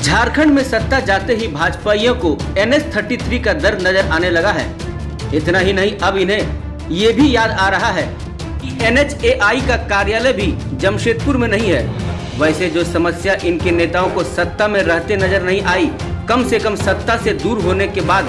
झारखंड में सत्ता जाते ही भाजपाइयों को NH-33 का दर्द नजर आने लगा है। इतना ही नहीं, अब इन्हें ये भी याद आ रहा है कि NHAI का कार्यालय भी जमशेदपुर में नहीं है। वैसे जो समस्या इनके नेताओं को सत्ता में रहते नजर नहीं आई, कम से कम सत्ता से दूर होने के बाद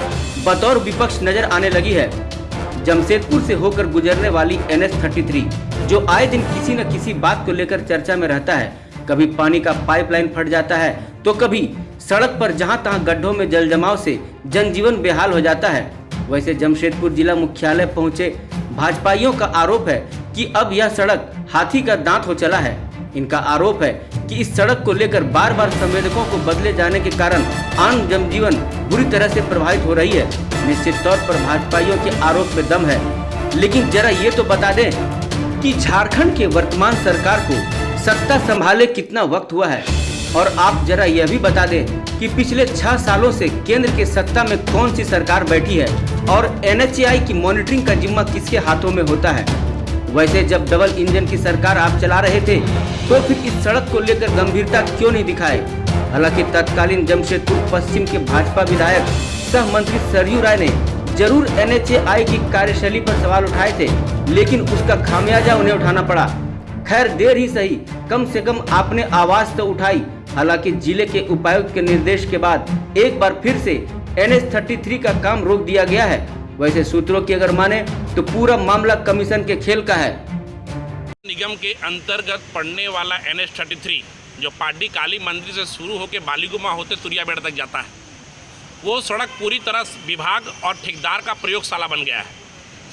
बतौर विपक्ष नजर आने लगी है। जमशेदपुर से होकर गुजरने वाली NH-33 जो आए दिन किसी न किसी बात को लेकर चर्चा में रहता है। कभी पानी का पाइपलाइन फट जाता है तो कभी सड़क पर जहां तहां गड्ढों में जल जमाव से जनजीवन बेहाल हो जाता है। वैसे जमशेदपुर जिला मुख्यालय पहुंचे भाजपाइयों का आरोप है कि अब यह सड़क हाथी का दांत हो चला है। इनका आरोप है कि इस सड़क को लेकर बार बार संवेदकों को बदले जाने के कारण आम जनजीवन बुरी तरह से प्रभावित हो रही है। निश्चित तौर पर भाजपाइयों के आरोप में दम है, लेकिन जरा ये तो बता दें कि झारखंड के वर्तमान सरकार को सत्ता संभाले कितना वक्त हुआ है, और आप जरा यह भी बता दें कि पिछले 6 सालों से केंद्र के सत्ता में कौन सी सरकार बैठी है और NHAI की मॉनिटरिंग का जिम्मा किसके हाथों में होता है। वैसे जब डबल इंजन की सरकार आप चला रहे थे तो फिर इस सड़क को लेकर गंभीरता क्यों नहीं दिखाए। हालांकि तत्कालीन जमशेदपुर पश्चिम के भाजपा विधायक सह मंत्री सरयू राय ने जरूर NHAI की कार्यशैली पर सवाल उठाए थे, लेकिन उसका खामियाजा उन्हें उठाना पड़ा। खैर देर ही सही, कम से कम आपने आवाज तो उठाई। हालांकि जिले के उपायुक्त के निर्देश के बाद एक बार फिर से NH-33 का काम रोक दिया गया है। वैसे सूत्रों की अगर माने तो पूरा मामला कमीशन के खेल का है। निगम के अंतर्गत पड़ने वाला NH-33 जो पाडी काली मंदिर से शुरू होकर बालीगुमा होते तुरियाबेड़ तक जाता है, वो सड़क पूरी तरह विभाग और ठेकेदार का प्रयोगशाला बन गया है।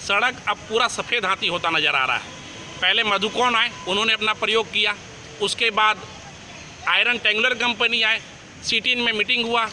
सड़क अब पूरा सफ़ेद हाथी होता नजर आ रहा है। पहले मधुकौन आए, उन्होंने अपना प्रयोग किया। उसके बाद आयरन टेंगुलर कंपनी आए, सिटी में मीटिंग हुआ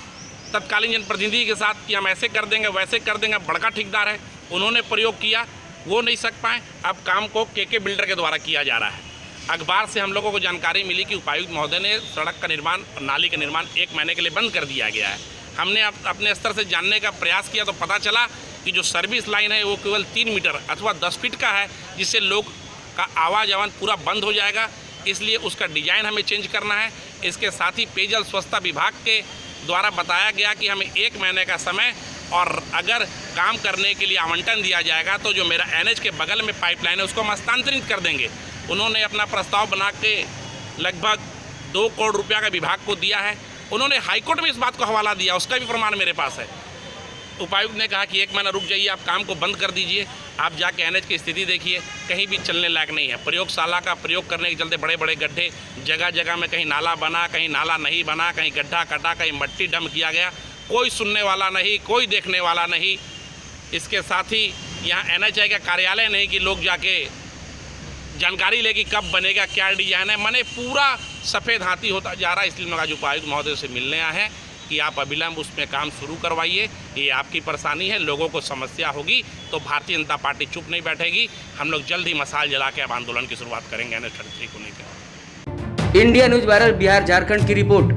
तत्कालीन जनप्रतिनिधि के साथ कि हम ऐसे कर देंगे वैसे कर देंगे। बड़का ठेकेदार है, उन्होंने प्रयोग किया, वो नहीं सक पाए। अब काम को के बिल्डर के द्वारा किया जा रहा है। अखबार से हम लोगों को जानकारी मिली कि उपायुक्त महोदय ने सड़क का निर्माण और नाली का निर्माण 1 महीने के लिए बंद कर दिया गया है। हमने अपने स्तर से जानने का प्रयास किया तो पता चला कि जो सर्विस लाइन है वो केवल 3 मीटर अथवा 10 फीट का है, जिससे लोग का आवाजावन पूरा बंद हो जाएगा। इसलिए उसका डिजाइन हमें चेंज करना है। इसके साथ ही पेयजल स्वच्छता विभाग के द्वारा बताया गया कि हमें 1 महीने का समय और अगर काम करने के लिए आवंटन दिया जाएगा तो जो मेरा NH के बगल में पाइपलाइन है उसको हम हस्तांतरित कर देंगे। उन्होंने अपना प्रस्ताव बना के लगभग 2 करोड़ रुपया का विभाग को दिया है। उन्होंने हाईकोर्ट में इस बात को हवाला दिया, उसका भी प्रमाण मेरे पास है। उपायुक्त ने कहा कि 1 महीना रुक जाइए, आप काम को बंद कर दीजिए। आप जाके NH की स्थिति देखिए, कहीं भी चलने लायक नहीं है। प्रयोगशाला का प्रयोग करने के चलते बड़े बड़े गड्ढे जगह जगह में, कहीं नाला बना, कहीं नाला नहीं बना, कहीं गड्ढा कटा, कहीं मट्टी डंप किया गया। कोई सुनने वाला नहीं, कोई देखने वाला नहीं। इसके साथ ही यहाँ NHAI का कार्यालय नहीं कि लोग जाके जानकारी ले कि कब बनेगा, क्या डिजाइन है। मैंने पूरा सफ़ेद हाथी होता जा रहा है। इसलिए मैं आज उपायुक्त महोदय से मिलने आए हैं कि आप अविलंब उसमें काम शुरू करवाइए। ये आपकी परेशानी है, लोगों को समस्या होगी तो भारतीय जनता पार्टी चुप नहीं बैठेगी। हम लोग जल्द ही मसाल जला के अब आंदोलन की शुरुआत करेंगे NH-33 को लेकर। India news viral Bihar Jharkhand की रिपोर्ट।